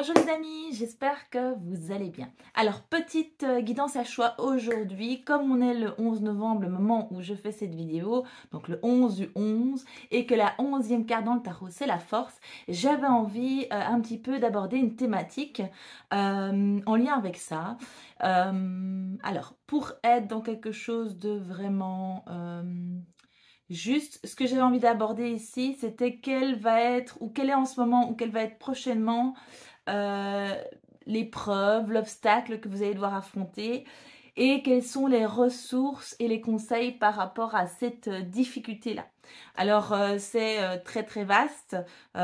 Bonjour les amis, j'espère que vous allez bien. Alors, petite guidance à choix aujourd'hui, comme on est le 11 novembre, le moment où je fais cette vidéo, donc le 11 du 11, et que la 11e carte dans le tarot, c'est la force, j'avais envie un petit peu d'aborder une thématique en lien avec ça. Alors, pour être dans quelque chose de vraiment... juste, ce que j'avais envie d'aborder ici, c'était quelle va être, ou quelle est en ce moment, ou quelle va être prochainement euh, l'épreuve, l'obstacle que vous allez devoir affronter et quelles sont les ressources et les conseils par rapport à cette difficulté-là. Alors, c'est très très vaste,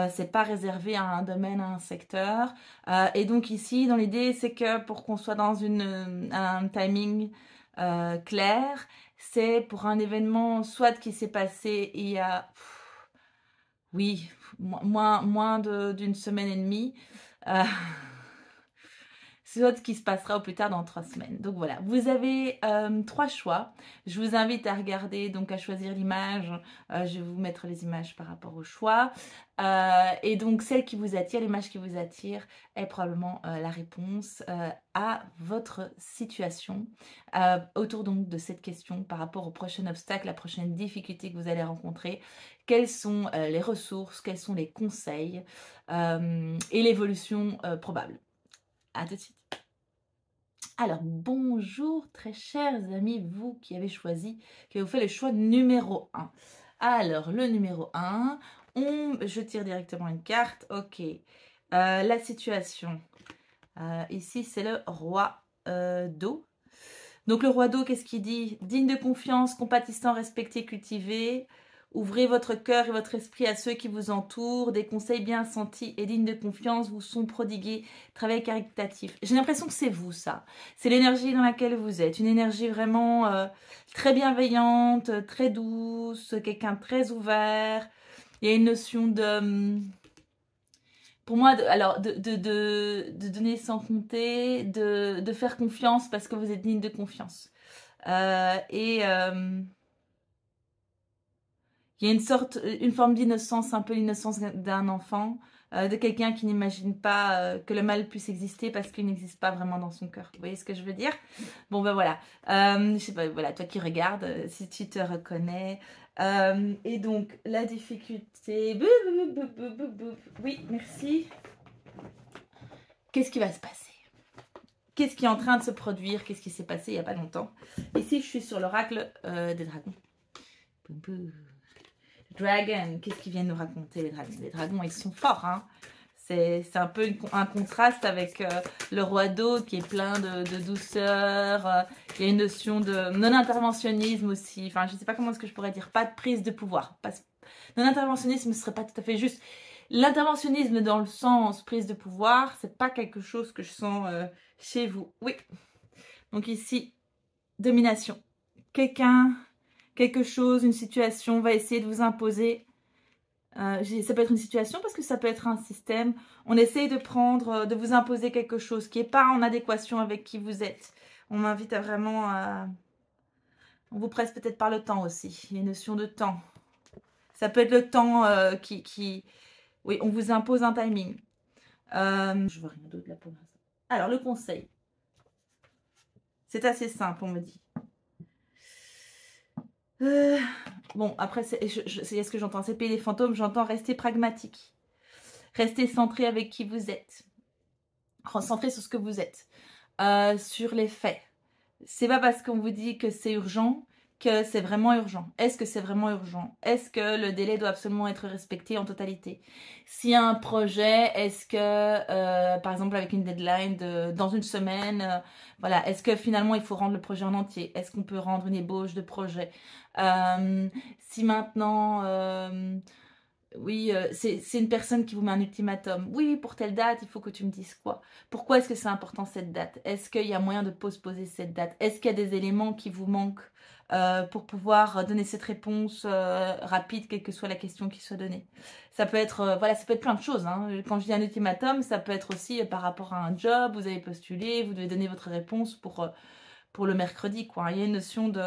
c'est pas réservé à un domaine, à un secteur. Et donc ici, dans l'idée, c'est que pour qu'on soit dans un timing clair, c'est pour un événement soit qui s'est passé il y a, oui, moins d'une semaine et demie, euh, c'est autre qui se passera au plus tard dans 3 semaines. Donc voilà, vous avez 3 choix. Je vous invite à regarder, donc à choisir l'image. Je vais vous mettre les images par rapport au choix. Et donc celle qui vous attire, l'image qui vous attire, est probablement la réponse à votre situation. Autour donc de cette question par rapport au prochain obstacle, la prochaine difficulté que vous allez rencontrer. Quelles sont les ressources, quels sont les conseils et l'évolution probable. À tout de suite. Alors, bonjour très chers amis, vous qui avez choisi, qui avez fait le choix numéro 1. Alors, le numéro 1, je tire directement une carte, ok. La situation, ici c'est le roi d'eau. Donc le roi d'eau, qu'est-ce qu'il dit? Digne de confiance, compatissant, respecté, cultivé. Ouvrez votre cœur et votre esprit à ceux qui vous entourent. Des conseils bien sentis et dignes de confiance vous sont prodigués. Travail caritatif. J'ai l'impression que c'est vous, ça. C'est l'énergie dans laquelle vous êtes. Une énergie vraiment très bienveillante, très douce, quelqu'un de très ouvert. Il y a une notion de... Pour moi, de donner sans compter, de faire confiance parce que vous êtes digne de confiance. Il y a une forme d'innocence, un peu l'innocence d'un enfant, de quelqu'un qui n'imagine pas que le mal puisse exister parce qu'il n'existe pas vraiment dans son cœur. Vous voyez ce que je veux dire? Bon ben voilà, je sais pas, voilà, toi qui regardes, si tu te reconnais. Et donc la difficulté, oui, merci. Qu'est-ce qui va se passer? Qu'est-ce qui est en train de se produire? Qu'est-ce qui s'est passé il n'y a pas longtemps? Ici, je suis sur l'oracle des dragons. Dragon, qu'est-ce qu'ils viennent nous raconter les dragons? Les dragons, ils sont forts, hein. C'est un peu un contraste avec le roi d'eau qui est plein de douceur. Il y a une notion de non-interventionnisme aussi. Enfin, je ne sais pas comment est-ce que je pourrais dire. Pas de prise de pouvoir. Non-interventionnisme ne serait pas tout à fait juste. L'interventionnisme dans le sens prise de pouvoir, c'est pas quelque chose que je sens chez vous. Oui. Donc ici, domination. Quelque chose, une situation va essayer de vous imposer. Ça peut être une situation parce que ça peut être un système. On essaye de vous imposer quelque chose qui n'est pas en adéquation avec qui vous êtes. On m'invite à vraiment... on vous presse peut-être par le temps aussi. Il y a une notion de temps. Ça peut être le temps Oui, on vous impose un timing. Je vois rien d'autre là pour l'instant. Alors, le conseil. C'est assez simple, on me dit. Bon, après, c'est ce que j'entends. C'est payer les fantômes. J'entends rester pragmatique. Rester centré avec qui vous êtes. Centré sur ce que vous êtes. Sur les faits. C'est pas parce qu'on vous dit que c'est urgent que c'est vraiment urgent. Est-ce que c'est vraiment urgent? Est-ce que le délai doit absolument être respecté en totalité? S'il y a un projet, est-ce que, par exemple avec une deadline dans une semaine, voilà, est-ce que finalement il faut rendre le projet en entier? Est-ce qu'on peut rendre une ébauche de projet? Si maintenant... oui, c'est une personne qui vous met un ultimatum. Oui, pour telle date, il faut que tu me dises quoi. Pourquoi est-ce que c'est important cette date? Est-ce qu'il y a moyen de postposer cette date? Est-ce qu'il y a des éléments qui vous manquent pour pouvoir donner cette réponse rapide, quelle que soit la question qui soit donnée? Ça peut être, voilà, ça peut être plein de choses, hein. Quand je dis un ultimatum, ça peut être aussi par rapport à un job, vous avez postulé, vous devez donner votre réponse pour le mercredi, quoi. Il y a une notion de...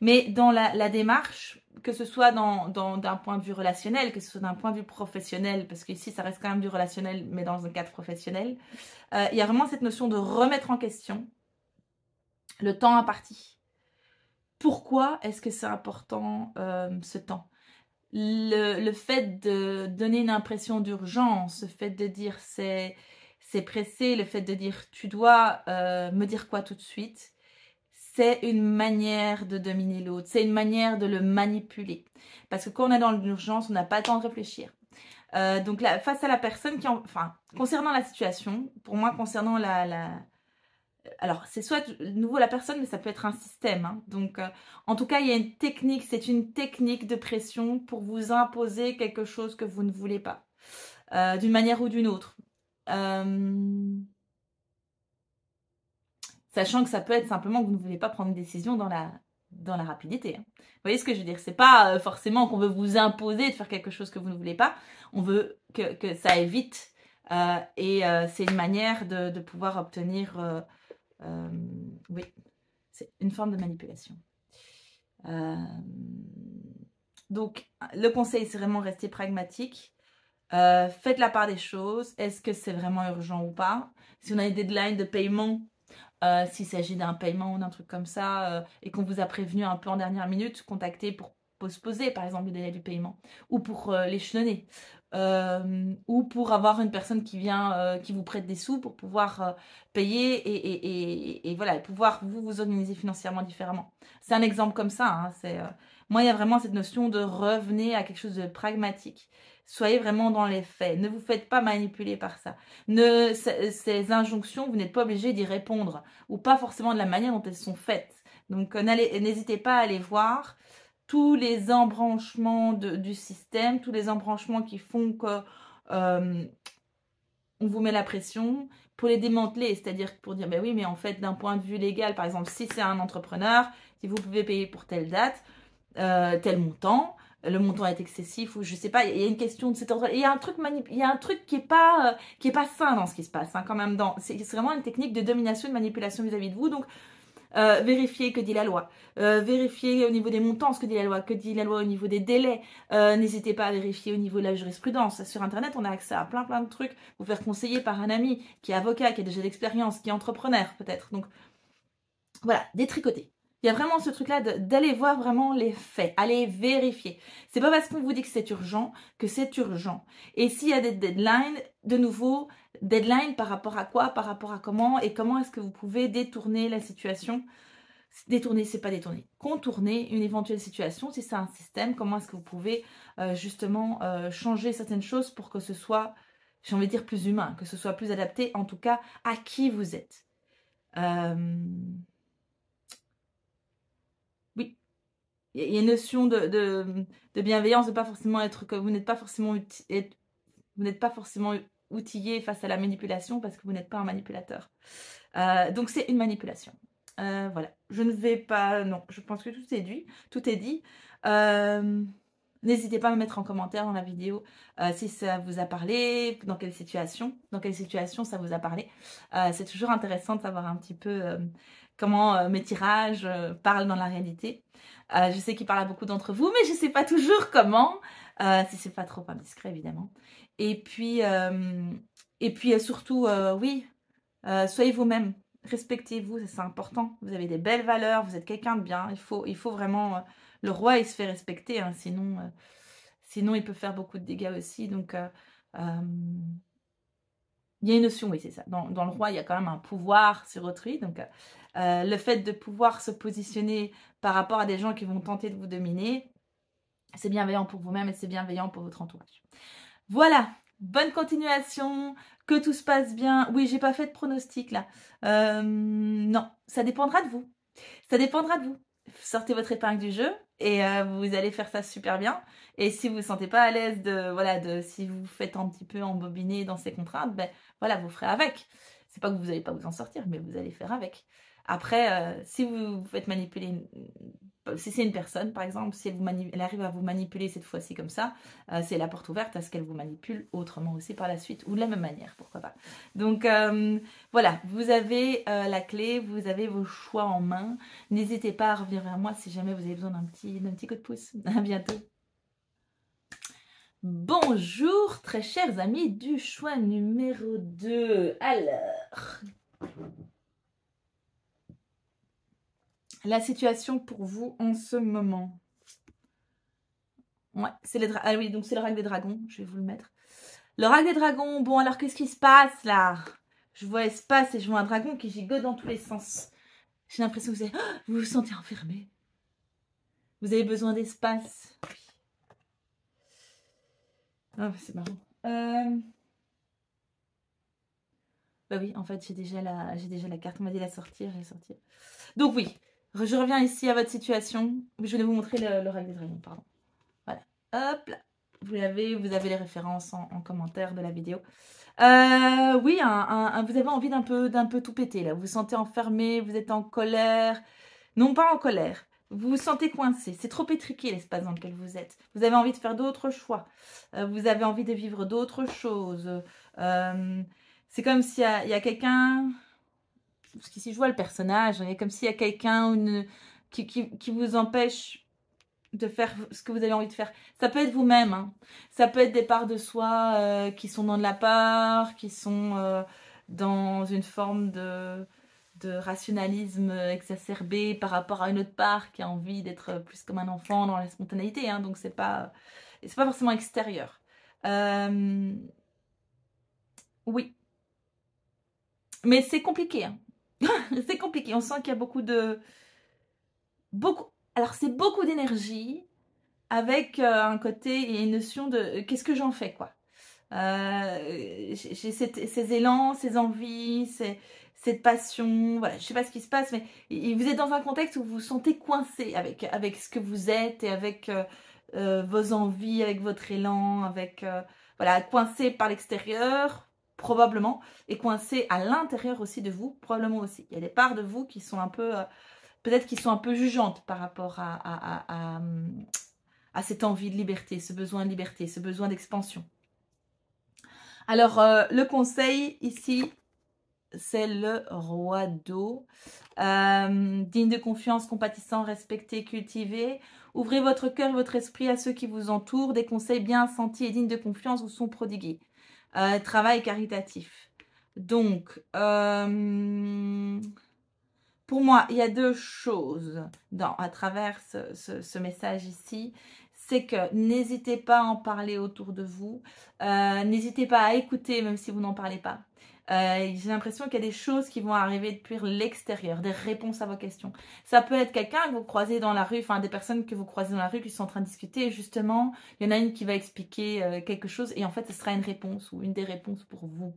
Mais dans la démarche, que ce soit d'un point de vue relationnel, que ce soit d'un point de vue professionnel, parce qu'ici, ça reste quand même du relationnel, mais dans un cadre professionnel, il y a vraiment cette notion de remettre en question le temps imparti. Pourquoi est-ce que c'est important ce temps? Le fait de donner une impression d'urgence, le fait de dire c'est pressé, le fait de dire tu dois me dire quoi tout de suite, c'est une manière de dominer l'autre, c'est une manière de le manipuler. Parce que quand on est dans l'urgence, on n'a pas le temps de réfléchir. Donc là, face à la personne qui... Enfin, concernant la situation, pour moi, concernant alors, c'est soit de nouveau la personne, mais ça peut être un système. Hein. Donc, en tout cas, il y a une technique, c'est une technique de pression pour vous imposer quelque chose que vous ne voulez pas, d'une manière ou d'une autre. Sachant que ça peut être simplement que vous ne voulez pas prendre une décision dans la rapidité. Hein. Vous voyez ce que je veux dire? C'est pas forcément qu'on veut vous imposer de faire quelque chose que vous ne voulez pas. On veut que ça aille vite. Et c'est une manière de pouvoir obtenir... oui, c'est une forme de manipulation. Donc, le conseil, c'est vraiment rester pragmatique. Faites la part des choses. Est-ce que c'est vraiment urgent ou pas? Si on a des deadlines de paiement, s'il s'agit d'un paiement ou d'un truc comme ça, et qu'on vous a prévenu un peu en dernière minute, contactez pour postposer, par exemple, le délai du paiement, ou pour l'échelonner, ou pour avoir une personne qui vient, qui vous prête des sous pour pouvoir payer et voilà, pouvoir vous organiser financièrement différemment. C'est un exemple comme ça. Hein, moi, il y a vraiment cette notion de revenir à quelque chose de pragmatique. Soyez vraiment dans les faits. Ne vous faites pas manipuler par ça. Ces injonctions, vous n'êtes pas obligé d'y répondre, ou pas forcément de la manière dont elles sont faites. Donc, n'hésitez pas à aller voir tous les embranchements du système, tous les embranchements qui font que on vous met la pression pour les démanteler, c'est-à-dire pour dire, ben oui, mais en fait, d'un point de vue légal, par exemple, si c'est un entrepreneur, si vous pouvez payer pour telle date, tel montant, le montant est excessif ou je sais pas, il y a une question de cet ordre. Il y a un truc qui est pas sain dans ce qui se passe, hein, quand même. C'est vraiment une technique de domination, de manipulation vis-à-vis de vous. Donc, vérifiez que dit la loi. Vérifiez au niveau des montants ce que dit la loi. Que dit la loi au niveau des délais. N'hésitez pas à vérifier au niveau de la jurisprudence. Sur Internet, on a accès à plein de trucs. Vous faire conseiller par un ami qui est avocat, qui a déjà d'expérience, qui est entrepreneur peut-être. Donc, voilà, détricoter. Il y a vraiment ce truc-là d'aller voir vraiment les faits, aller vérifier. C'est pas parce qu'on vous dit que c'est urgent que c'est urgent. Et s'il y a des deadlines, de nouveau, deadline par rapport à quoi, par rapport à comment, et comment est-ce que vous pouvez détourner la situation. Détourner, c'est pas détourner. Contourner une éventuelle situation, si c'est un système, comment est-ce que vous pouvez justement changer certaines choses pour que ce soit, j'ai envie de dire, plus humain, que ce soit plus adapté, en tout cas, à qui vous êtes. Oui, il y a une notion de bienveillance, de pas forcément être que vous n'êtes pas forcément outillé face à la manipulation parce que vous n'êtes pas un manipulateur. Donc c'est une manipulation. Voilà, je ne vais pas, non, je pense que tout est dit. N'hésitez pas à me mettre en commentaire dans la vidéo si ça vous a parlé, dans quelle situation ça vous a parlé. C'est toujours intéressant de savoir un petit peu comment mes tirages parlent dans la réalité. Je sais qu'il parle à beaucoup d'entre vous, mais je ne sais pas toujours comment, si c'est pas trop indiscret évidemment. Et puis surtout, oui, soyez vous-même, respectez-vous, c'est important. Vous avez des belles valeurs, vous êtes quelqu'un de bien. Il faut vraiment... le roi, il se fait respecter, hein, sinon il peut faire beaucoup de dégâts aussi. Donc, il y a une notion, oui, c'est ça. Dans le roi, il y a quand même un pouvoir sur autrui. Donc, le fait de pouvoir se positionner par rapport à des gens qui vont tenter de vous dominer, c'est bienveillant pour vous-même et c'est bienveillant pour votre entourage. Voilà, bonne continuation, que tout se passe bien. Oui, j'ai pas fait de pronostic là. Non, ça dépendra de vous. Ça dépendra de vous. Sortez votre épingle du jeu et vous allez faire ça super bien. Et si vous ne vous sentez pas à l'aise si vous faites un petit peu embobiner dans ces contraintes, ben voilà, vous ferez avec. C'est pas que vous n'allez pas vous en sortir, mais vous allez faire avec. Après, si vous vous faites manipuler, si c'est une personne par exemple, si elle arrive à vous manipuler cette fois-ci comme ça, c'est la porte ouverte à ce qu'elle vous manipule autrement aussi par la suite, ou de la même manière, pourquoi pas. Donc voilà, vous avez la clé, vous avez vos choix en main. N'hésitez pas à revenir vers moi si jamais vous avez besoin d'un petit coup de pouce. À bientôt. Bonjour très chers amis du choix numéro 2. Alors, la situation pour vous en ce moment. Ouais, c'est les ah oui, donc c'est le rack des dragons, je vais vous le mettre. Le rack des dragons, bon alors qu'est-ce qui se passe là? Je vois espace et je vois un dragon qui gigote dans tous les sens. J'ai l'impression que vous vous sentez enfermé. Vous avez besoin d'espace. Ah, c'est marrant. Bah oui, en fait, j'ai déjà la carte. On m'a dit la sortir, je vais sortir. Donc oui, je reviens ici à votre situation. Je vais vous montrer le rack des dragons, pardon. Voilà. Hop là. Vous avez les références en commentaire de la vidéo. Oui, vous avez envie d'un peu tout péter là. Vous vous sentez enfermé, vous êtes en colère. Non, pas en colère. Vous vous sentez coincé. C'est trop étriqué l'espace dans lequel vous êtes. Vous avez envie de faire d'autres choix. Vous avez envie de vivre d'autres choses. C'est comme s'il y a quelqu'un... Parce qu'ici, je vois le personnage. Il y a comme s'il y a quelqu'un qui vous empêche de faire ce que vous avez envie de faire. Ça peut être vous-même. Hein. Ça peut être des parts de soi qui sont dans de la peur, qui sont dans une forme de rationalisme exacerbé par rapport à une autre part qui a envie d'être plus comme un enfant dans la spontanéité. Hein. Donc, c'est pas forcément extérieur. Oui. Mais c'est compliqué. Hein. C'est compliqué. On sent qu'il y a alors, c'est beaucoup d'énergie avec un côté et une notion de qu'est-ce que j'en fais, quoi. J'ai ces élans, ces envies, cette passion. Voilà, je sais pas ce qui se passe, mais vous êtes dans un contexte où vous vous sentez coincé avec ce que vous êtes et avec vos envies, avec votre élan, avec voilà, coincé par l'extérieur, probablement, et coincé à l'intérieur aussi de vous, probablement aussi. Il y a des parts de vous qui sont un peu, peut-être qui sont un peu jugeantes par rapport à cette envie de liberté, ce besoin de liberté, ce besoin d'expansion. Alors, le conseil ici, c'est le roi d'eau. Digne de confiance, compatissant, respecté, cultivé. Ouvrez votre cœur et votre esprit à ceux qui vous entourent. Des conseils bien sentis et dignes de confiance vous sont prodigués. Travail caritatif. Donc, pour moi, il y a deux choses à travers ce message ici. C'est que n'hésitez pas à en parler autour de vous. N'hésitez pas à écouter même si vous n'en parlez pas. J'ai l'impression qu'il y a des choses qui vont arriver depuis l'extérieur, des réponses à vos questions. Ça peut être quelqu'un que vous croisez dans la rue, enfin des personnes que vous croisez dans la rue qui sont en train de discuter et justement, il y en a une qui va expliquer quelque chose et en fait, ce sera une réponse ou une des réponses pour vous.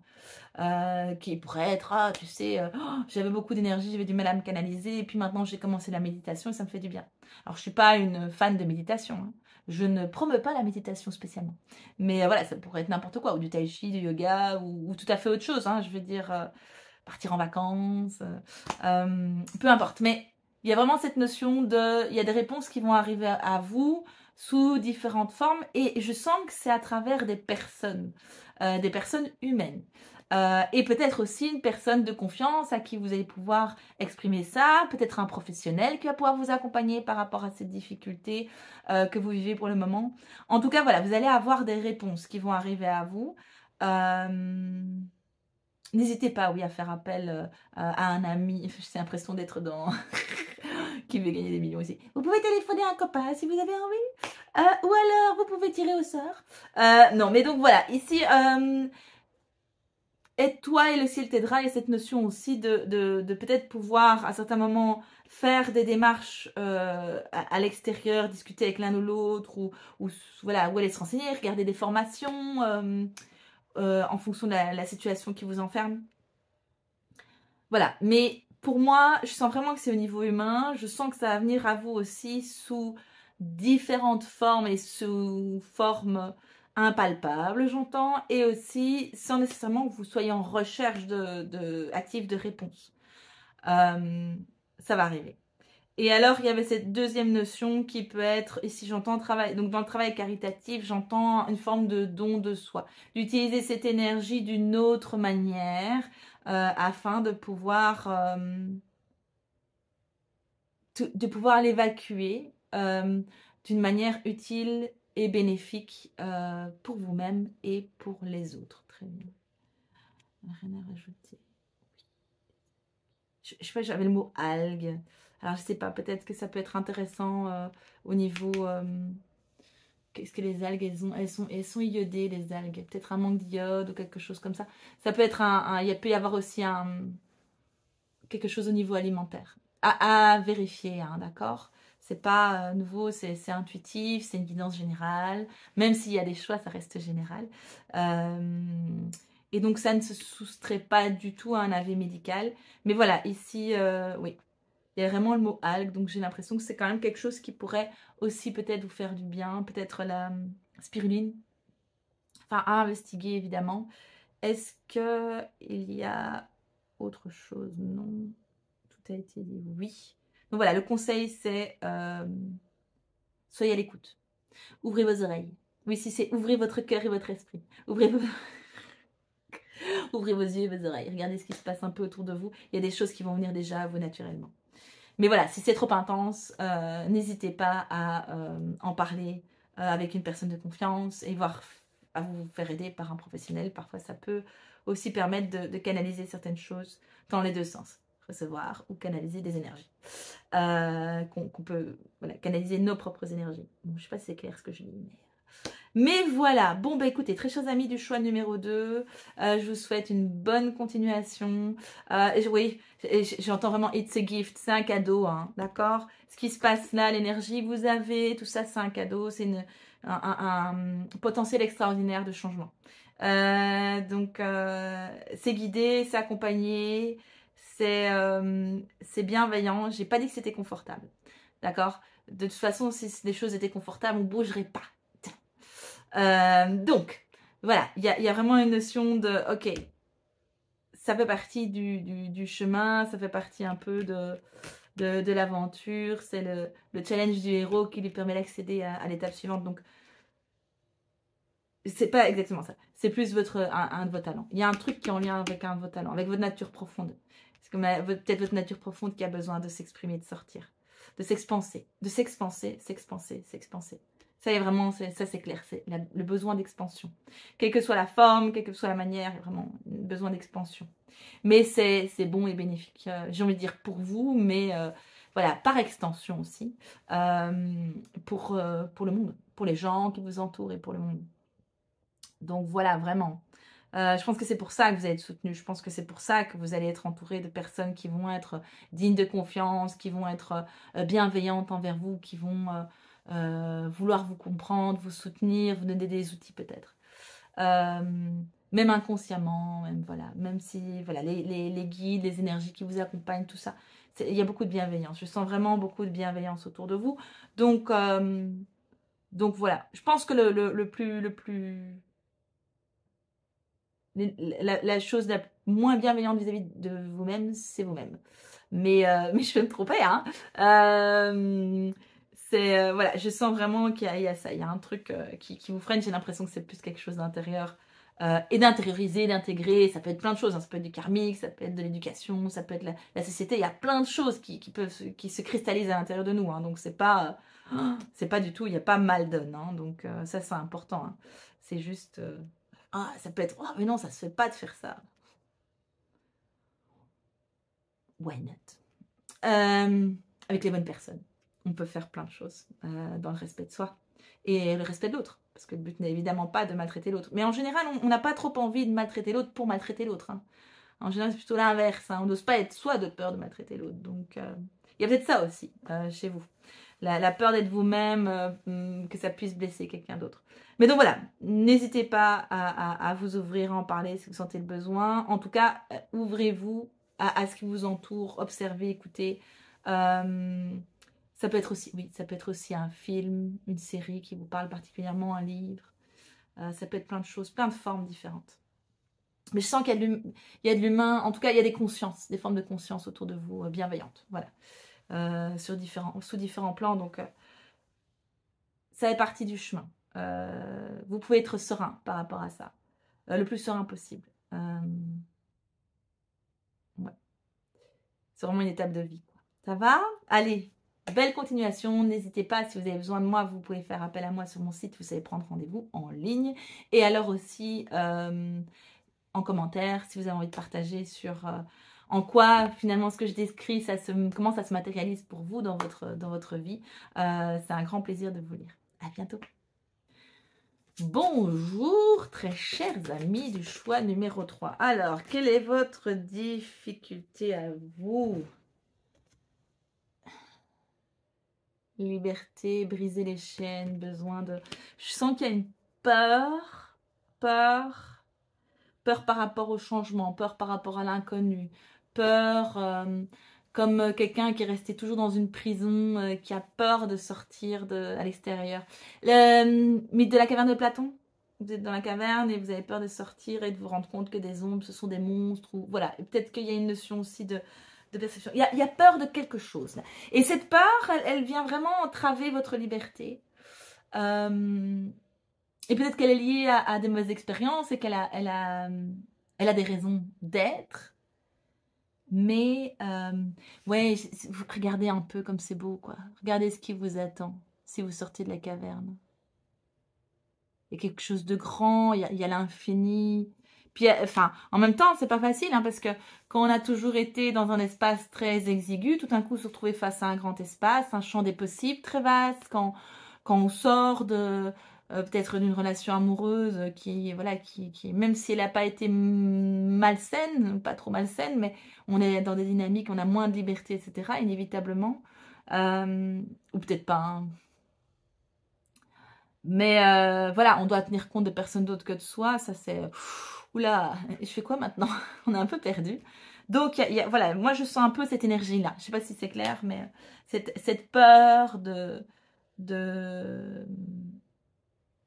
Qui pourrait être, ah, tu sais, j'avais beaucoup d'énergie, j'avais du mal à me canaliser, et puis maintenant j'ai commencé la méditation et ça me fait du bien. Alors je suis pas une fan de méditation, hein. Je ne promeux pas la méditation spécialement. Mais voilà, ça pourrait être n'importe quoi, ou du tai chi, du yoga, ou tout à fait autre chose, hein. Je veux dire, partir en vacances, peu importe. Mais il y a vraiment cette notion il y a des réponses qui vont arriver à vous sous différentes formes, et je sens que c'est à travers des personnes humaines. Et peut-être aussi une personne de confiance à qui vous allez pouvoir exprimer ça, peut-être un professionnel qui va pouvoir vous accompagner par rapport à cette difficulté que vous vivez pour le moment. En tout cas, voilà, vous allez avoir des réponses qui vont arriver à vous. N'hésitez pas, oui, à faire appel à un ami. J'ai l'impression d'être dans... qui veut gagner des millions ici. Vous pouvez téléphoner à un copain si vous avez envie. Ou alors, vous pouvez tirer au sort. Non, mais donc voilà, ici... aide-toi et le ciel t'aidera. Il y a cette notion aussi de peut-être pouvoir à certains moments faire des démarches à l'extérieur, discuter avec l'un ou l'autre, ou voilà, ou aller se renseigner, regarder des formations en fonction de la situation qui vous enferme. Voilà, mais pour moi, je sens vraiment que c'est au niveau humain. Je sens que ça va venir à vous aussi sous différentes formes et sous forme impalpable, j'entends, et aussi sans nécessairement que vous soyez en recherche active de réponse. ça va arriver. Et alors, il y avait cette deuxième notion qui peut être, ici j'entends travail, donc dans le travail caritatif, j'entends une forme de don de soi, d'utiliser cette énergie d'une autre manière afin de pouvoir l'évacuer d'une manière utile et bénéfique pour vous-même et pour les autres. Très bien. Rien à rajouter. Je sais pas, j'avais le mot algue. Alors, je sais pas, peut-être que ça peut être intéressant au niveau... Qu'est-ce que les algues, elles sont iodées, les algues. Peut-être un manque d'iode ou quelque chose comme ça. Ça peut être il peut y avoir aussi quelque chose au niveau alimentaire. À vérifier, hein, d'accord? C'est pas nouveau, c'est intuitif, c'est une guidance générale. Même s'il y a des choix, ça reste général. Et donc, ça ne se soustrait pas du tout à un avis médical. Mais voilà, ici, oui, il y a vraiment le mot algue. Donc, j'ai l'impression que c'est quand même quelque chose qui pourrait aussi peut-être vous faire du bien. Peut-être la spiruline. Enfin, à investiguer, évidemment. Est-ce qu'il y a autre chose? Non. Tout a été dit, oui. Donc voilà, le conseil, c'est soyez à l'écoute. Ouvrez vos oreilles. Oui, si c'est ouvrez votre cœur et votre esprit. Ouvrez vos... ouvrez vos yeux et vos oreilles. Regardez ce qui se passe un peu autour de vous. Il y a des choses qui vont venir déjà à vous naturellement. Mais voilà, si c'est trop intense, n'hésitez pas à en parler avec une personne de confiance et voir à vous faire aider par un professionnel. Parfois, ça peut aussi permettre de canaliser certaines choses dans les deux sens. Recevoir ou canaliser des énergies. Qu'on peut canaliser nos propres énergies. Bon, je ne sais pas si c'est clair ce que je dis, mais voilà. Bon, bah écoutez, très chers amis du choix numéro 2, je vous souhaite une bonne continuation. Oui, j'entends vraiment it's a gift, c'est un cadeau, hein, d'accord? Ce qui se passe là, l'énergie que vous avez, tout ça, c'est un cadeau, c'est un potentiel extraordinaire de changement. Donc, c'est guidé, c'est accompagné, c'est bienveillant. J'ai pas dit que c'était confortable, d'accord? De toute façon, si les choses étaient confortables, on ne bougerait pas. Donc, voilà, il y a vraiment une notion de, ok, ça fait partie du chemin, ça fait partie un peu de l'aventure, c'est le challenge du héros qui lui permet d'accéder à l'étape suivante. Donc, c'est pas exactement ça, c'est plus un de vos talents. Il y a un truc qui est en lien avec un de vos talents, avec votre nature profonde. C'est comme peut-être votre nature profonde qui a besoin de s'exprimer, de sortir, de s'expanser, s'expanser. Ça est vraiment, ça c'est clair, c'est le besoin d'expansion. Quelle que soit la forme, quelle que soit la manière, il y a vraiment besoin d'expansion. Mais c'est bon et bénéfique, j'ai envie de dire pour vous, mais voilà, par extension aussi, pour le monde, pour les gens qui vous entourent et pour le monde. Donc voilà, vraiment. Je pense que c'est pour ça que vous allez être soutenu. Je pense que c'est pour ça que vous allez être entouré de personnes qui vont être dignes de confiance, qui vont être bienveillantes envers vous, qui vont vouloir vous comprendre, vous soutenir, vous donner des outils peut-être. Même inconsciemment, même, voilà, même si voilà, les guides, les énergies qui vous accompagnent, tout ça, il y a beaucoup de bienveillance. Je sens vraiment beaucoup de bienveillance autour de vous. Donc voilà, je pense que le plus la chose la moins bienveillante vis-à-vis de vous-même, c'est vous-même. Mais je vais me tromper, hein. Voilà, je sens vraiment qu'il y a ça, il y a un truc qui vous freine. J'ai l'impression que c'est plus quelque chose d'intérieur et d'intérioriser, d'intégrer. Ça peut être plein de choses, hein. Ça peut être du karmique, ça peut être de l'éducation, ça peut être la société. Il y a plein de choses qui se cristallisent à l'intérieur de nous, hein. Donc c'est pas du tout, il n'y a pas mal donne, hein. Donc ça c'est important, hein. C'est juste ça peut être, oh, mais non, ça se fait pas de faire ça. Why not? Avec les bonnes personnes, on peut faire plein de choses dans le respect de soi et le respect de l'autre. Parce que le but n'est évidemment pas de maltraiter l'autre. Mais en général, on n'a pas trop envie de maltraiter l'autre pour maltraiter l'autre, hein. En général, c'est plutôt l'inverse, hein. On n'ose pas être soi de peur de maltraiter l'autre. Donc, il y a peut-être ça aussi chez vous. La peur d'être vous-même, que ça puisse blesser quelqu'un d'autre. Mais donc voilà, n'hésitez pas à vous ouvrir, à en parler si vous sentez le besoin. En tout cas, ouvrez-vous à ce qui vous entoure, observez, écoutez. Ça peut être aussi, oui, ça peut être aussi un film, une série qui vous parle particulièrement, un livre. Ça peut être plein de choses, plein de formes différentes. Mais je sens qu'il y a de l'humain, en tout cas, il y a des consciences, des formes de conscience autour de vous bienveillantes. Voilà. Sous différents plans. Donc, ça fait partie du chemin. Vous pouvez être serein par rapport à ça. Le plus serein possible. Ouais. C'est vraiment une étape de vie, quoi. Ça va? Allez, belle continuation. N'hésitez pas, si vous avez besoin de moi, vous pouvez faire appel à moi sur mon site. Vous savez prendre rendez-vous en ligne. Et alors aussi, en commentaire, si vous avez envie de partager sur en quoi, finalement, ce que je décris, comment ça se matérialise pour vous dans votre vie. C'est un grand plaisir de vous lire. À bientôt. Bonjour, très chers amis du choix numéro 3. Alors, quelle est votre difficulté à vous? Liberté, briser les chaînes, besoin de... Je sens qu'il y a une peur par rapport au changement, peur par rapport à l'inconnu, peur comme quelqu'un qui est resté toujours dans une prison, qui a peur de sortir à l'extérieur. Le mythe de la caverne de Platon. Vous êtes dans la caverne et vous avez peur de sortir et de vous rendre compte que des ombres, ce sont des monstres. Ou, voilà. Peut-être qu'il y a une notion aussi de perception. Il y a peur de quelque chose. Là. Et cette peur, elle vient vraiment entraver votre liberté. Et peut-être qu'elle est liée à des mauvaises expériences et qu'elle a des raisons d'être. Mais, ouais, regardez un peu comme c'est beau, quoi. Regardez ce qui vous attend si vous sortez de la caverne. Il y a quelque chose de grand, il y a l'infini. Puis, enfin, en même temps, c'est pas facile, hein, parce que quand on a toujours été dans un espace très exigu, tout d'un coup, se retrouver face à un grand espace, un champ des possibles très vaste, quand on sort de peut-être d'une relation amoureuse voilà, qui même si elle n'a pas été malsaine, pas trop malsaine, mais on est dans des dynamiques, on a moins de liberté, etc., inévitablement. Ou peut-être pas, hein. Mais voilà, on doit tenir compte de personne d'autre que de soi. Ça, c'est... Oula, je fais quoi maintenant? On est un peu perdu. Donc, voilà, moi, je sens un peu cette énergie-là. Je ne sais pas si c'est clair, mais cette peur de...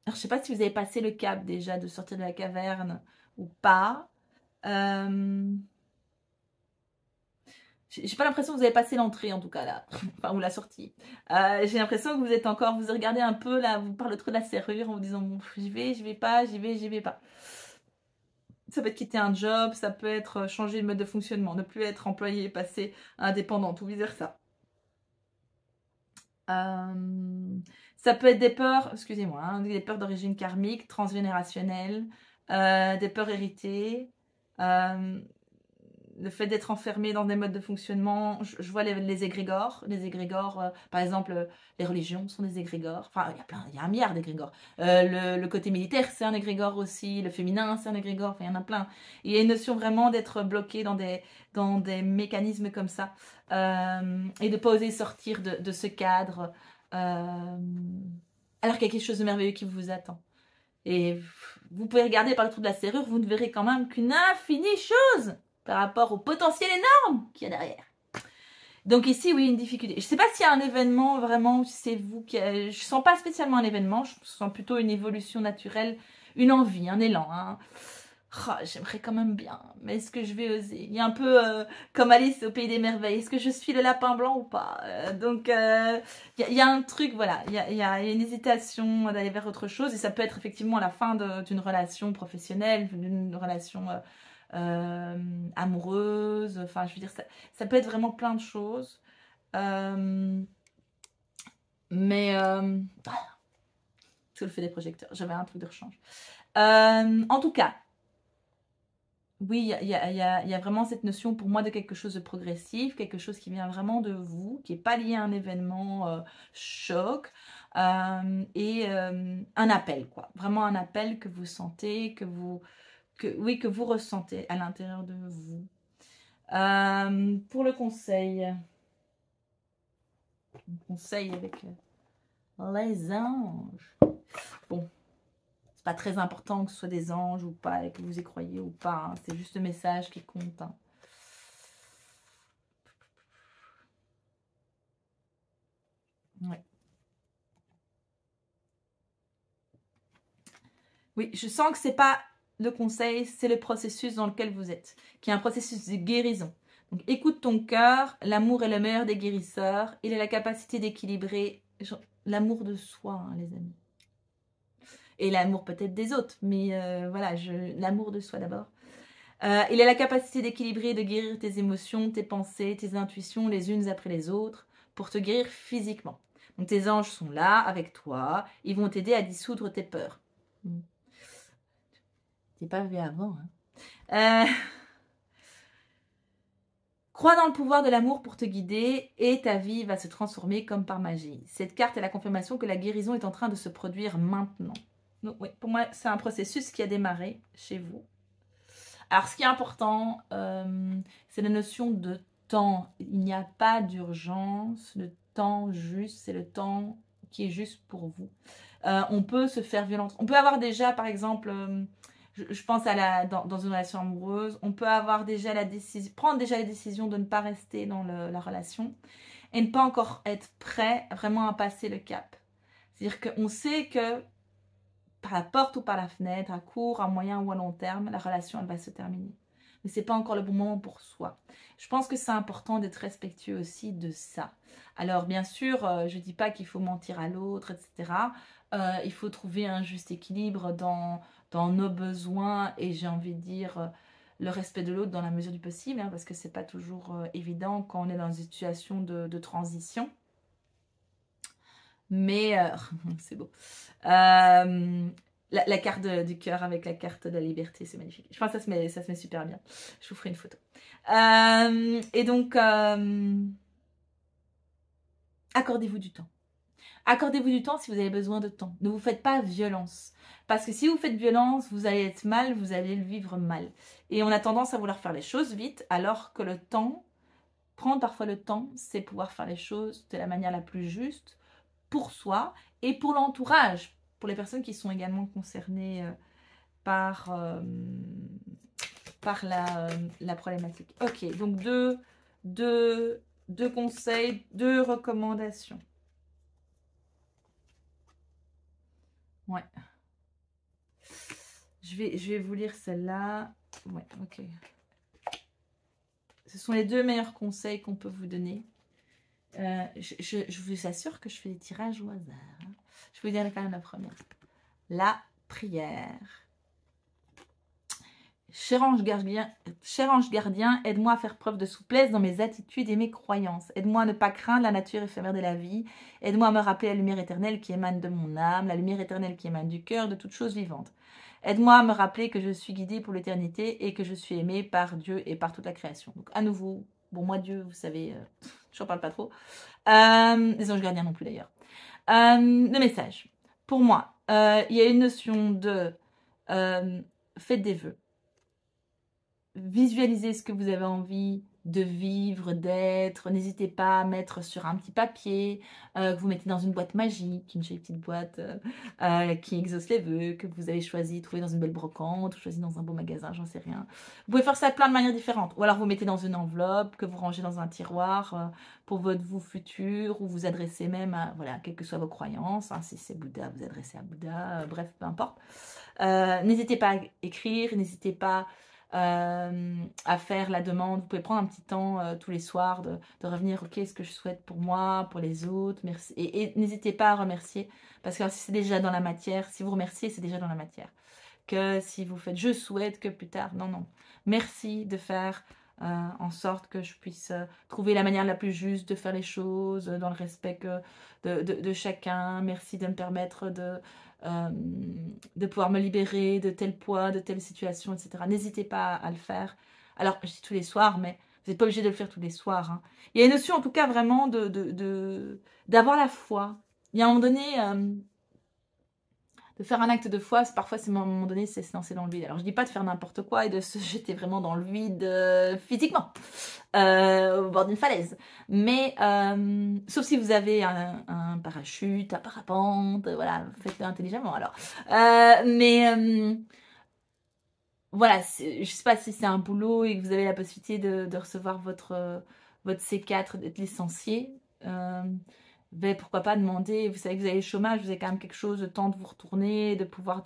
Alors, je ne sais pas si vous avez passé le cap déjà de sortir de la caverne ou pas. J'ai pas l'impression que vous avez passé l'entrée en tout cas là, enfin ou la sortie. J'ai l'impression que vous êtes encore, vous regardez un peu là, vous parlez trop de la serrure en vous disant bon, j'y vais pas, j'y vais pas. Ça peut être quitter un job, ça peut être changer de mode de fonctionnement, ne plus être employé, passer indépendant, ou vice versa. Ça peut être des peurs, excusez-moi, hein, des peurs d'origine karmique, transgénérationnelle, des peurs héritées. Le fait d'être enfermé dans des modes de fonctionnement, je vois les égrégores. Les égrégores, par exemple, les religions sont des égrégores. Enfin, il y a un milliard d'égrégores. Le côté militaire, c'est un égrégore aussi. Le féminin, c'est un égrégore. Enfin, il y en a plein. Il y a une notion vraiment d'être bloqué dans des mécanismes comme ça. Et de ne pas oser sortir de ce cadre. Alors qu'il y a quelque chose de merveilleux qui vous attend. Et vous pouvez regarder par le trou de la serrure, vous ne verrez quand même qu'une infinie chose par rapport au potentiel énorme qu'il y a derrière. Donc ici, oui, une difficulté. Je ne sais pas s'il y a un événement vraiment, si c'est vous qui... Je ne sens pas spécialement un événement, je sens plutôt une évolution naturelle, une envie, un élan. Hein. Oh, j'aimerais quand même bien, mais est-ce que je vais oser? Il y a un peu comme Alice au Pays des Merveilles, est-ce que je suis le lapin blanc ou pas? Donc, il y a un truc, voilà, il y a une hésitation d'aller vers autre chose, et ça peut être effectivement la fin d'une relation professionnelle, d'une relation amoureuse, enfin, je veux dire, ça peut être vraiment plein de choses. Mais, sous le feu des projecteurs, j'avais un truc de rechange. En tout cas, oui, il y a vraiment cette notion pour moi de quelque chose de progressif, quelque chose qui vient vraiment de vous, qui n'est pas lié à un événement choc, et un appel, quoi. Vraiment un appel que vous sentez, que vous ressentez à l'intérieur de vous. Pour le conseil avec les anges. Bon. C'est pas très important que ce soit des anges ou pas, et que vous y croyez ou pas. Hein. C'est juste le message qui compte. Hein. Ouais. Oui, je sens que c'est pas le conseil, c'est le processus dans lequel vous êtes, qui est un processus de guérison. Donc, écoute ton cœur, l'amour est le meilleur des guérisseurs. Il a la capacité d'équilibrer l'amour de soi, hein, les amis. Et l'amour peut-être des autres, mais voilà, l'amour de soi d'abord. Il a la capacité d'équilibrer et de guérir tes émotions, tes pensées, tes intuitions les unes après les autres pour te guérir physiquement. Donc tes anges sont là avec toi, ils vont t'aider à dissoudre tes peurs. T'es pas vu avant, hein. Crois dans le pouvoir de l'amour pour te guider et ta vie va se transformer comme par magie. Cette carte est la confirmation que la guérison est en train de se produire maintenant. Donc oui, pour moi, c'est un processus qui a démarré chez vous. Alors, ce qui est important, c'est la notion de temps. Il n'y a pas d'urgence. Le temps juste, c'est le temps qui est juste pour vous. On peut se faire violence. On peut avoir déjà, par exemple, je pense dans une relation amoureuse, on peut avoir déjà prendre déjà la décision de ne pas rester dans la relation et ne pas encore être prêt vraiment à passer le cap. C'est-à-dire qu'on sait que par la porte ou par la fenêtre, à court, à moyen ou à long terme, la relation, elle va se terminer. Mais ce n'est pas encore le bon moment pour soi. Je pense que c'est important d'être respectueux aussi de ça. Alors, bien sûr, je ne dis pas qu'il faut mentir à l'autre, etc. Il faut trouver un juste équilibre dans nos besoins et j'ai envie de dire le respect de l'autre dans la mesure du possible, hein, parce que ce n'est pas toujours évident quand on est dans une situation de transition. Mais c'est beau. La carte du cœur avec la carte de la liberté, c'est magnifique. Je pense que ça se met super bien. Je vous ferai une photo. Et donc, accordez-vous du temps. Accordez-vous du temps si vous avez besoin de temps. Ne vous faites pas violence. Parce que si vous faites violence, vous allez être mal, vous allez le vivre mal. Et on a tendance à vouloir faire les choses vite, alors que le temps, prendre parfois le temps, c'est pouvoir faire les choses de la manière la plus juste pour soi et pour l'entourage, pour les personnes qui sont également concernées par la problématique. Ok, donc deux conseils, 2 recommandations. Ouais. Je vais vous lire celle-là. Ouais, ok. Ce sont les 2 meilleurs conseils qu'on peut vous donner. Je vous assure que je fais des tirages au hasard. Hein. Je vais vous dire quand même la première. La prière. Cher ange gardien, aide-moi à faire preuve de souplesse dans mes attitudes et mes croyances. Aide-moi à ne pas craindre la nature éphémère de la vie. Aide-moi à me rappeler la lumière éternelle qui émane de mon âme, la lumière éternelle qui émane du cœur de toute chose vivante. Aide-moi à me rappeler que je suis guidée pour l'éternité et que je suis aimée par Dieu et par toute la création. Donc à nouveau, bon moi Dieu, vous savez, je n'en parle pas trop. Les anges gardiens non plus d'ailleurs. Le message. Pour moi, il y a une notion de faites des vœux. Visualisez ce que vous avez envie de vivre, d'être. N'hésitez pas à mettre sur un petit papier que vous mettez dans une boîte magique, une jolie petite boîte qui exauce les vœux, que vous avez choisi, trouvé dans une belle brocante, choisi dans un beau magasin, j'en sais rien. Vous pouvez faire ça de plein de manières différentes. Ou alors vous mettez dans une enveloppe que vous rangez dans un tiroir pour votre vous futur, ou vous adressez même à, voilà, quelles que soient vos croyances. Hein, si c'est Bouddha, vous adressez à Bouddha, bref, peu importe. N'hésitez pas à écrire, n'hésitez pas à faire la demande. Vous pouvez prendre un petit temps tous les soirs de revenir, ok, ce que je souhaite pour moi, pour les autres, merci. Et n'hésitez pas à remercier, parce que si c'est déjà dans la matière, si vous remerciez, c'est déjà dans la matière. Que si vous faites, je souhaite que plus tard, non, non. Merci de faire en sorte que je puisse trouver la manière la plus juste de faire les choses, dans le respect de chacun. Merci de me permettre de pouvoir me libérer de tel poids, de telle situation, etc. N'hésitez pas à le faire. Alors, je dis tous les soirs, mais vous n'êtes pas obligé de le faire tous les soirs. Hein. Il y a une notion, en tout cas, vraiment d'avoir la foi. Il y a un moment donné, de faire un acte de foi, parfois, c'est à un moment donné, c'est se lancer dans le vide. Alors, je ne dis pas de faire n'importe quoi et de se jeter vraiment dans le vide physiquement, au bord d'une falaise. Mais, sauf si vous avez un parachute, un parapente, voilà, faites-le intelligemment alors. Voilà, je ne sais pas si c'est un boulot et que vous avez la possibilité de recevoir votre C4, d'être licencié. Ben, pourquoi pas demander, vous savez que vous avez le chômage, vous avez quand même quelque chose, de temps de vous retourner, de pouvoir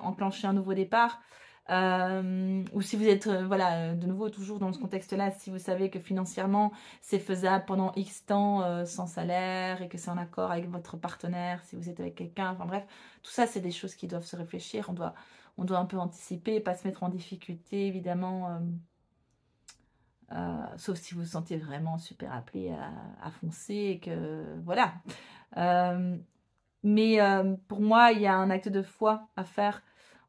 enclencher un nouveau départ. Ou si vous êtes, voilà, de nouveau toujours dans ce contexte-là, si vous savez que financièrement c'est faisable pendant X temps sans salaire et que c'est en accord avec votre partenaire, si vous êtes avec quelqu'un, enfin bref, tout ça c'est des choses qui doivent se réfléchir, on doit un peu anticiper, pas se mettre en difficulté évidemment, sauf si vous vous sentez vraiment super appelé à foncer et que voilà. Mais pour moi, il y a un acte de foi à faire.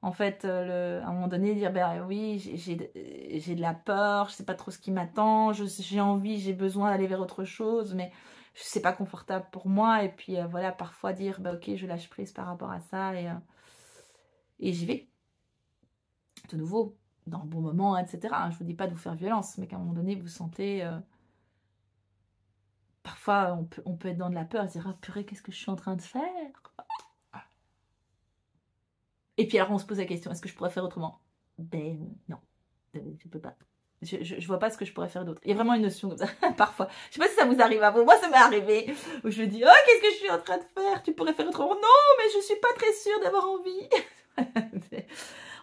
En fait, à un moment donné, dire, ben oui, j'ai de la peur, je sais pas trop ce qui m'attend, j'ai envie, j'ai besoin d'aller vers autre chose, mais c'est pas confortable pour moi. Et puis voilà, parfois dire, ben ok, je lâche prise par rapport à ça et j'y vais. De nouveau, dans le bon moment, etc. Je vous dis pas de vous faire violence, mais qu'à un moment donné, vous sentez... parfois, on peut être dans de la peur, se dire, ah purée, qu'est-ce que je suis en train de faire? Et puis alors on se pose la question, est-ce que je pourrais faire autrement? Ben non, je peux pas. Je vois pas ce que je pourrais faire d'autre. Il y a vraiment une notion comme ça, parfois. Je sais pas si ça vous arrive à vous. Moi, ça m'est arrivé. Où je me dis, oh, qu'est-ce que je suis en train de faire? Tu pourrais faire autrement. Non, mais je suis pas très sûre d'avoir envie.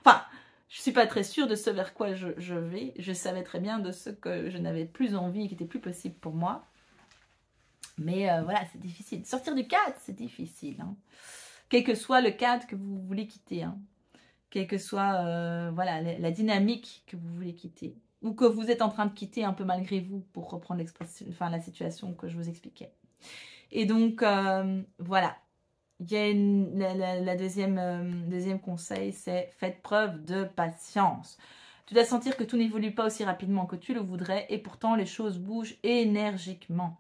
Enfin, je suis pas très sûre de ce vers quoi je vais. Je savais très bien de ce que je n'avais plus envie, qui était plus possible pour moi. Mais voilà, c'est difficile. Sortir du cadre, c'est difficile. Hein. Quel que soit le cadre que vous voulez quitter. Hein. Quelle que soit voilà, la dynamique que vous voulez quitter. Ou que vous êtes en train de quitter un peu malgré vous, pour reprendre l'expression, enfin, la situation que je vous expliquais. Et donc, voilà. Il y a la deuxième conseil, c'est faites preuve de patience. Tu dois sentir que tout n'évolue pas aussi rapidement que tu le voudrais et pourtant les choses bougent énergiquement.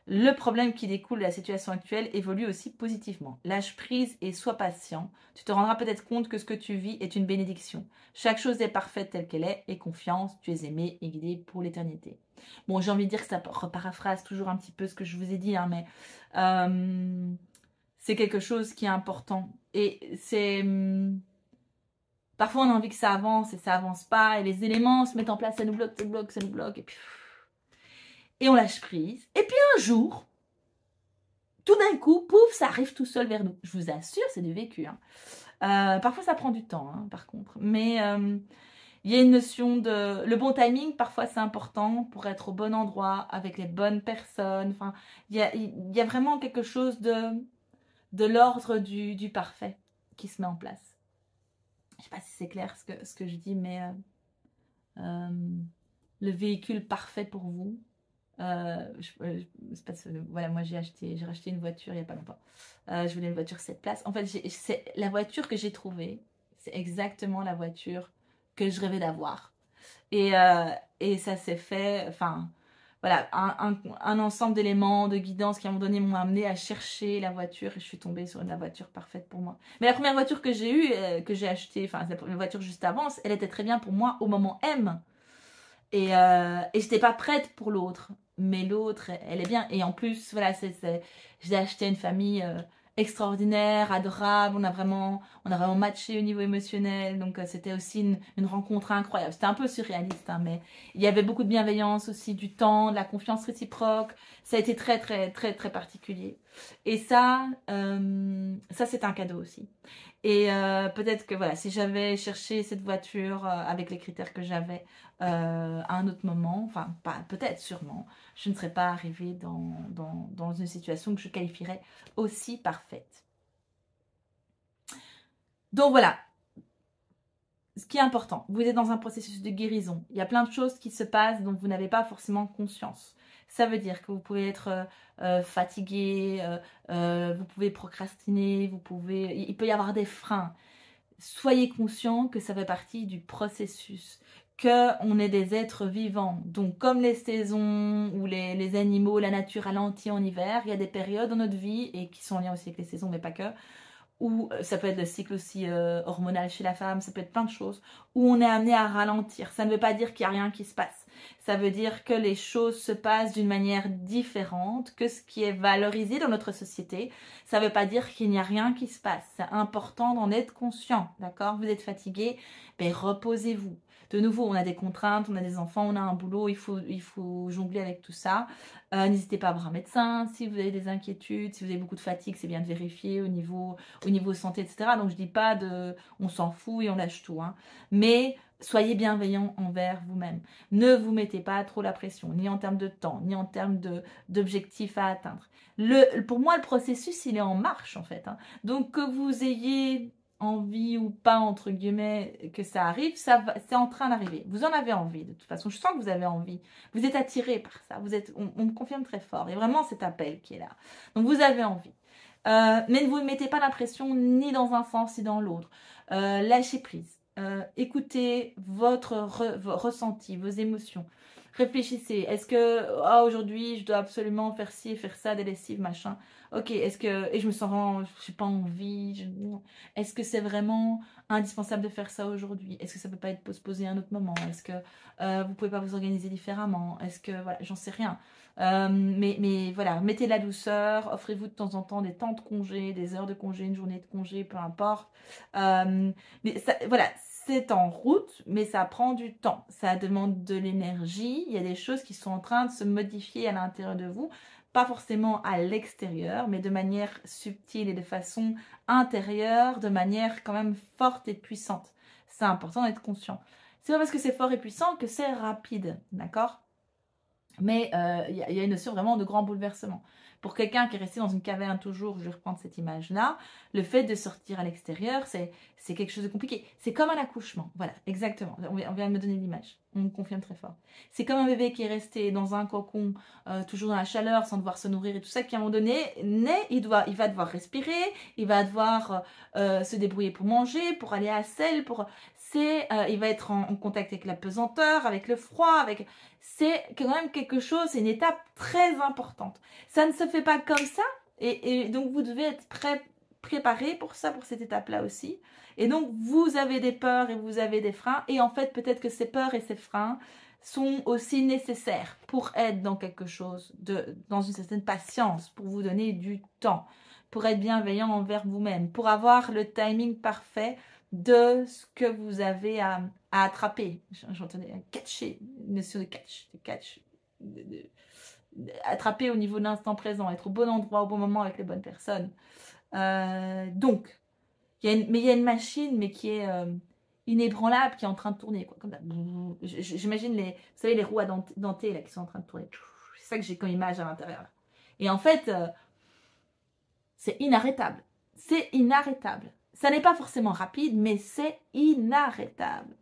Le problème qui découle de la situation actuelle évolue aussi positivement. Lâche prise et sois patient. Tu te rendras peut-être compte que ce que tu vis est une bénédiction. Chaque chose est parfaite telle qu'elle est et confiance, tu es aimé et guidé pour l'éternité. Bon, j'ai envie de dire que ça reparaphrase toujours un petit peu ce que je vous ai dit, hein, mais c'est quelque chose qui est important. Et c'est... parfois, on a envie que ça avance et ça avance pas. Et les éléments se mettent en place, ça nous bloque, ça nous bloque, ça nous bloque. Et puis... et on lâche prise. Et puis un jour, tout d'un coup, pouf, ça arrive tout seul vers nous. Je vous assure, c'est du vécu. Hein. Parfois, ça prend du temps, hein, par contre. Mais il y a une notion de... le bon timing, parfois, c'est important pour être au bon endroit, avec les bonnes personnes. Enfin, il y a vraiment quelque chose de l'ordre du parfait qui se met en place. Je ne sais pas si c'est clair ce que je dis, mais le véhicule parfait pour vous, voilà, moi j'ai racheté une voiture il n'y a pas longtemps. Je voulais une voiture 7 places. En fait, c'est la voiture que j'ai trouvée. C'est exactement la voiture que je rêvais d'avoir. Et ça s'est fait, enfin, voilà, un ensemble d'éléments, de guidance qui à un moment donné m'ont amené à chercher la voiture et je suis tombée sur la voiture parfaite pour moi. Mais la première voiture que j'ai eue, que j'ai achetée, enfin, la voiture juste avant, elle était très bien pour moi au moment M. Et j'étais pas prête pour l'autre. Mais l'autre, elle est bien. Et en plus, voilà, j'ai acheté une famille extraordinaire, adorable. On a vraiment matché au niveau émotionnel. Donc, c'était aussi une rencontre incroyable. C'était un peu surréaliste, hein, mais il y avait beaucoup de bienveillance aussi, du temps, de la confiance réciproque. Ça a été très, très, très, très particulier. Et ça c'est un cadeau aussi. Et peut-être que voilà, si j'avais cherché cette voiture avec les critères que j'avais à un autre moment, enfin peut-être sûrement, je ne serais pas arrivée dans une situation que je qualifierais aussi parfaite. Donc voilà, ce qui est important, vous êtes dans un processus de guérison. Il y a plein de choses qui se passent dont vous n'avez pas forcément conscience. Ça veut dire que vous pouvez être fatigué, vous pouvez procrastiner, il peut y avoir des freins. Soyez conscient que ça fait partie du processus, qu'on est des êtres vivants. Donc comme les saisons ou les animaux, la nature ralentit en hiver, il y a des périodes dans notre vie, et qui sont en lien aussi avec les saisons, mais pas que, où ça peut être le cycle aussi hormonal chez la femme, ça peut être plein de choses, où on est amené à ralentir. Ça ne veut pas dire qu'il n'y a rien qui se passe. Ça veut dire que les choses se passent d'une manière différente que ce qui est valorisé dans notre société. Ça ne veut pas dire qu'il n'y a rien qui se passe. C'est important d'en être conscient, d'accord? Vous êtes fatigué, ben reposez-vous. De nouveau, on a des contraintes, on a des enfants, on a un boulot, il faut jongler avec tout ça. N'hésitez pas à voir un médecin si vous avez des inquiétudes, si vous avez beaucoup de fatigue, c'est bien de vérifier au niveau santé, etc. Donc je dis pas de on s'en fout et on lâche tout, hein. Mais soyez bienveillant envers vous-même. Ne vous mettez pas trop la pression, ni en termes de temps, ni en termes d'objectifs à atteindre. Pour moi, le processus, il est en marche, en fait, hein. Donc, que vous ayez envie ou pas, entre guillemets, que ça arrive, c'est en train d'arriver. Vous en avez envie, de toute façon. Je sens que vous avez envie. Vous êtes attiré par ça. On me confirme très fort. Il y a vraiment cet appel qui est là. Donc, vous avez envie. Mais ne vous mettez pas la pression ni dans un sens ni dans l'autre. Lâchez prise. Écoutez votre ressenti, vos émotions. Réfléchissez. Est-ce que aujourd'hui je dois absolument faire ci, faire ça, des lessives, machin. Ok. Et je me sens vraiment, j'ai pas envie. Est-ce que c'est vraiment indispensable de faire ça aujourd'hui? Est-ce que ça peut pas être postposé à un autre moment? Est-ce que vous pouvez pas vous organiser différemment? Est-ce que voilà, j'en sais rien. Mais voilà, mettez de la douceur, offrez-vous de temps en temps des temps de congé, des heures de congé, une journée de congé, peu importe. Mais ça, voilà, c'est en route, mais ça prend du temps. Ça demande de l'énergie. Il y a des choses qui sont en train de se modifier à l'intérieur de vous. Pas forcément à l'extérieur, mais de manière subtile et de façon intérieure, de manière quand même forte et puissante. C'est important d'être conscient. C'est pas parce que c'est fort et puissant que c'est rapide, d'accord? Mais il y a une notion vraiment de grand bouleversement. Pour quelqu'un qui est resté dans une caverne toujours, je vais reprendre cette image-là, le fait de sortir à l'extérieur, c'est quelque chose de compliqué. C'est comme un accouchement. Voilà, exactement. On vient de me donner l'image. On me confirme très fort. C'est comme un bébé qui est resté dans un cocon, toujours dans la chaleur, sans devoir se nourrir et tout ça, qui à un moment donné, naît, il va devoir respirer, il va devoir se débrouiller pour manger, pour aller à la selle, il va être en contact avec la pesanteur, avec le froid, c'est quand même quelque chose, c'est une étape très importante. Ça ne se fait pas comme ça, et donc vous devez être préparé pour ça, pour cette étape-là aussi. Et donc vous avez des peurs et vous avez des freins, et en fait peut-être que ces peurs et ces freins sont aussi nécessaires pour être dans quelque chose, dans une certaine patience, pour vous donner du temps, pour être bienveillant envers vous-même, pour avoir le timing parfait de ce que vous avez à attraper. J'entendais catcher, une notion de catch, attraper au niveau de l'instant présent, être au bon endroit, au bon moment avec les bonnes personnes. Donc, il y a une machine, mais qui est inébranlable, qui est en train de tourner, quoi, comme ça. J'imagine vous savez, les roues à dentées là, qui sont en train de tourner. C'est ça que j'ai comme image à l'intérieur. Là. Et en fait, c'est inarrêtable. C'est inarrêtable. Ça n'est pas forcément rapide, mais c'est inarrêtable.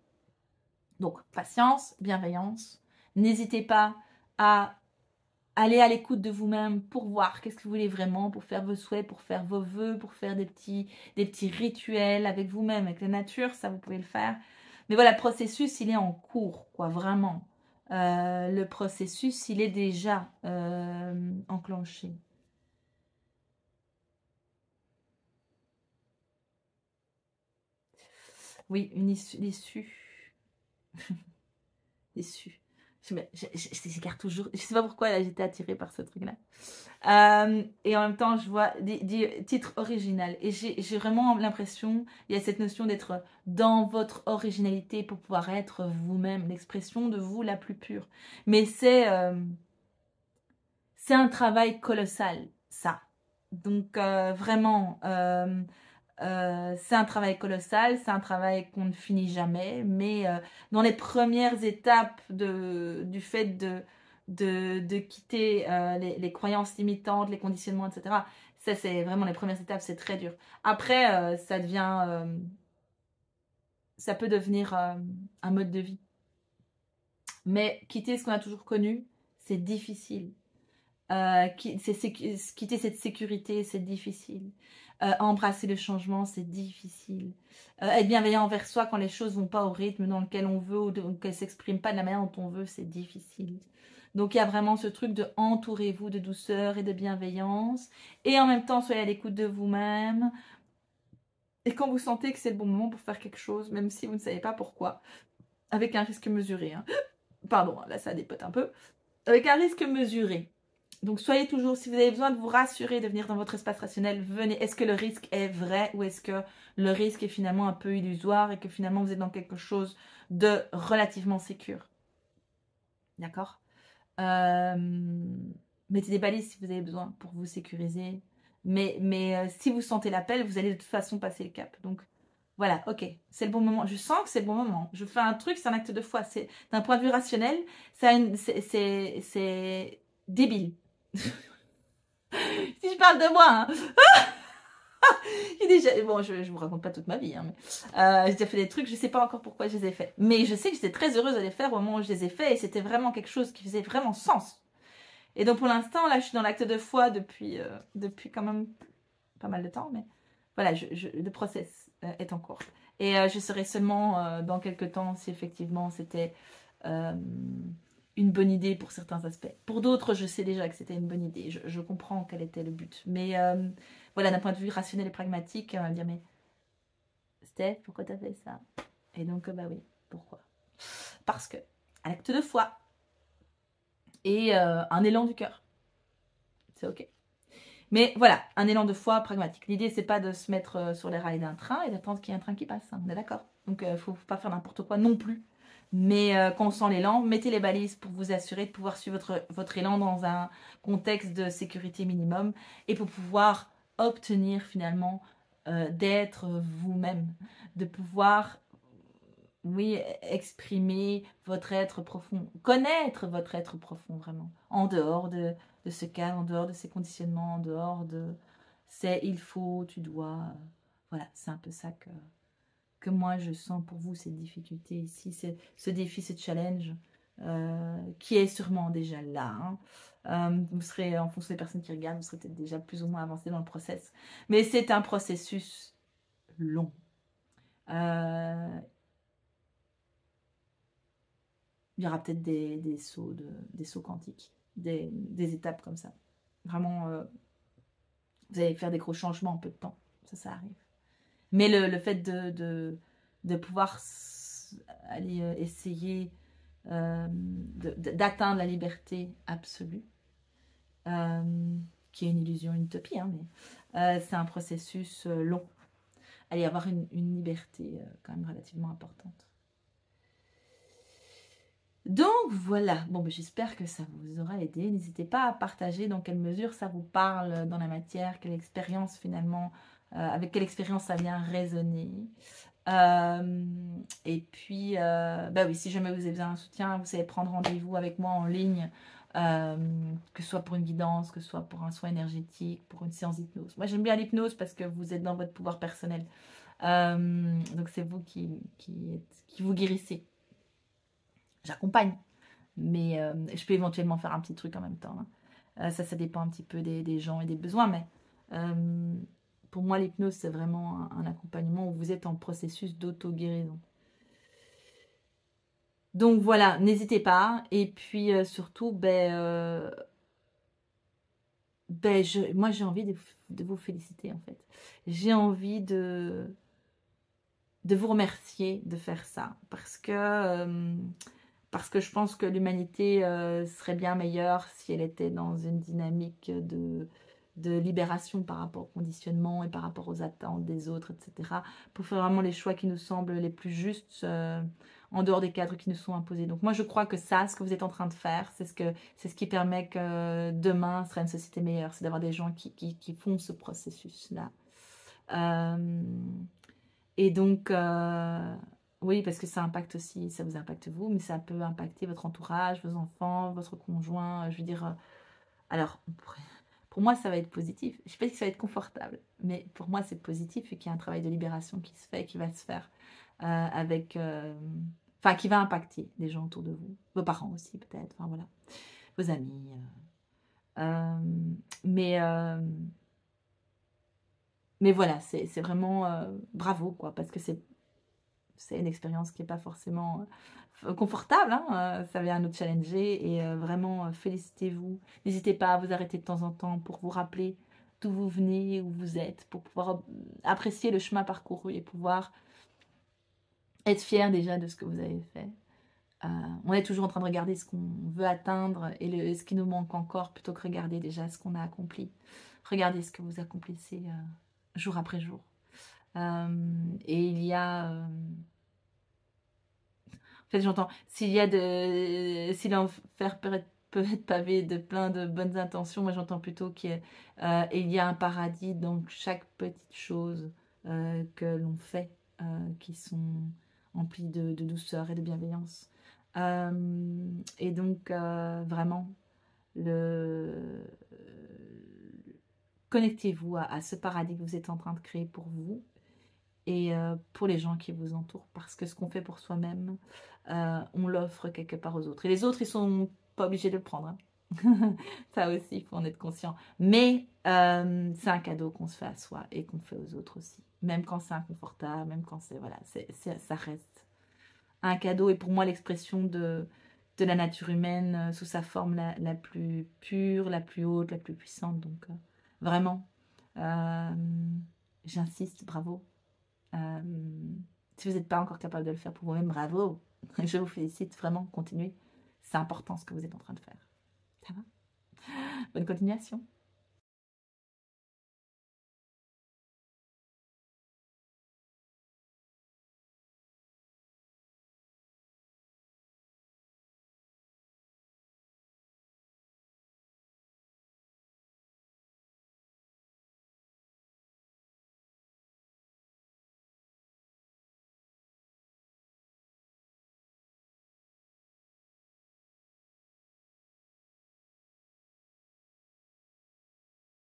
Donc, patience, bienveillance. N'hésitez pas à aller à l'écoute de vous-même pour voir qu'est-ce que vous voulez vraiment, pour faire vos souhaits, pour faire vos vœux, pour faire des petits rituels avec vous-même, avec la nature, ça vous pouvez le faire. Mais voilà, le processus, il est en cours, quoi, vraiment. Le processus, il est déjà enclenché. Oui, l'issue. L'issue. J'écarte toujours. Je sais pas pourquoi là j'étais attirée par ce truc-là. Et en même temps, je vois des titres original. Et j'ai vraiment l'impression, il y a cette notion d'être dans votre originalité pour pouvoir être vous-même, l'expression de vous la plus pure. Mais c'est un travail colossal, ça. Donc vraiment, c'est un travail colossal, c'est un travail qu'on ne finit jamais, mais dans les premières étapes du fait de quitter les croyances limitantes, les conditionnements, etc., ça c'est vraiment les premières étapes, c'est très dur. Après, ça peut devenir un mode de vie. Mais quitter ce qu'on a toujours connu, c'est difficile. Quitter cette sécurité, c'est difficile. Embrasser le changement, c'est difficile. Être bienveillant envers soi quand les choses vont pas au rythme dans lequel on veut ou qu'elles s'expriment pas de la manière dont on veut, c'est difficile. Donc il y a vraiment ce truc de entourez-vous de douceur et de bienveillance et en même temps soyez à l'écoute de vous-même. Et quand vous sentez que c'est le bon moment pour faire quelque chose, même si vous ne savez pas pourquoi, avec un risque mesuré, hein. pardon, là ça dépote un peu, avec un risque mesuré. Donc soyez toujours, si vous avez besoin de vous rassurer, de venir dans votre espace rationnel, venez. Est-ce que le risque est vrai ou est-ce que le risque est finalement un peu illusoire et que finalement vous êtes dans quelque chose de relativement sécure? D'accord? Mettez des balises si vous avez besoin pour vous sécuriser. Mais si vous sentez l'appel, vous allez de toute façon passer le cap. Donc voilà, ok, c'est le bon moment. Je sens que c'est le bon moment. Je fais un truc, c'est un acte de foi. C'est d'un point de vue rationnel, c'est débile. Si je parle de moi, hein. Bon, je vous raconte pas toute ma vie, hein, mais j'ai déjà fait des trucs, je sais pas encore pourquoi je les ai faits. Mais je sais que j'étais très heureuse de les faire au moment où je les ai faits et c'était vraiment quelque chose qui faisait vraiment sens. Et donc pour l'instant, là, je suis dans l'acte de foi depuis quand même pas mal de temps, mais voilà, le process est en cours. Et je saurai seulement dans quelques temps si effectivement c'était une bonne idée pour certains aspects. Pour d'autres, je sais déjà que c'était une bonne idée. Je comprends quel était le but. Mais voilà, d'un point de vue rationnel et pragmatique, on va me dire, mais Steph, pourquoi t'as fait ça? Et donc, bah oui, pourquoi? Parce que un acte de foi et un élan du cœur. C'est ok. Mais voilà, un élan de foi pragmatique. L'idée, c'est pas de se mettre sur les rails d'un train et d'attendre qu'il y ait un train qui passe. Hein, on est d'accord? Donc, il ne faut pas faire n'importe quoi non plus. Mais quand on sent l'élan, mettez les balises pour vous assurer de pouvoir suivre votre élan dans un contexte de sécurité minimum et pour pouvoir obtenir finalement d'être vous-même, de pouvoir, oui, exprimer votre être profond, connaître votre être profond vraiment, en dehors de ce cadre, en dehors de ces conditionnements, en dehors de c'est il faut, tu dois. Voilà, c'est un peu ça que moi je sens pour vous, cette difficulté ici, ce défi, ce challenge qui est sûrement déjà là. Hein. Vous serez, en fonction des personnes qui regardent, vous serez peut-être déjà plus ou moins avancé dans le process. Mais c'est un processus long. Il y aura peut-être des sauts quantiques, des étapes comme ça. Vraiment, vous allez faire des gros changements en peu de temps. Ça arrive. Mais le fait de pouvoir aller essayer d'atteindre la liberté absolue, qui est une illusion, une utopie, hein, mais c'est un processus long. Allez avoir une liberté quand même relativement importante. Donc voilà, bon, ben, j'espère que ça vous aura aidé. N'hésitez pas à partager dans quelle mesure ça vous parle dans la matière, quelle expérience finalement, avec quelle expérience ça vient résonner. Et puis, bah oui, si jamais vous avez besoin d'un soutien, vous savez prendre rendez-vous avec moi en ligne, que ce soit pour une guidance, que ce soit pour un soin énergétique, pour une séance d'hypnose. Moi, j'aime bien l'hypnose parce que vous êtes dans votre pouvoir personnel. Donc, c'est vous qui vous guérissez. J'accompagne, mais je peux éventuellement faire un petit truc en même temps. Hein. Ça dépend un petit peu des gens et des besoins, mais pour moi, l'hypnose, c'est vraiment un accompagnement où vous êtes en processus d'auto-guérison. Donc voilà, n'hésitez pas. Et puis surtout, moi j'ai envie de vous féliciter en fait. J'ai envie de vous remercier de faire ça parce que je pense que l'humanité serait bien meilleure si elle était dans une dynamique de libération par rapport au conditionnement et par rapport aux attentes des autres, etc. Pour faire vraiment les choix qui nous semblent les plus justes en dehors des cadres qui nous sont imposés. Donc moi je crois que ça, ce que vous êtes en train de faire, c'est ce qui permet que demain sera une société meilleure. C'est d'avoir des gens qui font ce processus-là. Et donc... oui, parce que ça impacte aussi, ça vous impacte vous, mais ça peut impacter votre entourage, vos enfants, votre conjoint. Je veux dire, alors, pour moi, ça va être positif. Je ne sais pas si ça va être confortable, mais pour moi, c'est positif et qu'il y a un travail de libération qui se fait, qui va se faire avec... Enfin, qui va impacter les gens autour de vous. Vos parents aussi, peut-être. Enfin, voilà. Vos amis. Mais voilà, c'est vraiment bravo, quoi, parce que c'est une expérience qui n'est pas forcément confortable, hein, ça vient nous challenger et vraiment félicitez-vous. N'hésitez pas à vous arrêter de temps en temps pour vous rappeler d'où vous venez, où vous êtes, pour pouvoir apprécier le chemin parcouru et pouvoir être fier déjà de ce que vous avez fait. on est toujours en train de regarder ce qu'on veut atteindre et ce qui nous manque encore, plutôt que regarder déjà ce qu'on a accompli. Regardez ce que vous accomplissez jour après jour. Et il y a... en fait, j'entends, s'il l'enfer peut être pavé de plein de bonnes intentions, moi j'entends plutôt qu'il y a un paradis dans chaque petite chose que l'on fait, qui sont emplies de douceur et de bienveillance. Et donc, vraiment, connectez-vous à ce paradis que vous êtes en train de créer pour vous et pour les gens qui vous entourent. Parce que ce qu'on fait pour soi-même, on l'offre quelque part aux autres. Et les autres, ils sont pas obligés de le prendre. Hein. Ça aussi, il faut en être conscient. Mais c'est un cadeau qu'on se fait à soi et qu'on fait aux autres aussi. Même quand c'est inconfortable, même quand c'est... Voilà, ça reste un cadeau. Et pour moi, l'expression de la nature humaine sous sa forme la plus pure, la plus haute, la plus puissante. Donc, vraiment, j'insiste, bravo. Si vous n'êtes pas encore capable de le faire pour vous-même, bravo. Je vous félicite, vraiment, continuez. C'est important ce que vous êtes en train de faire. Ça va? Bonne continuation.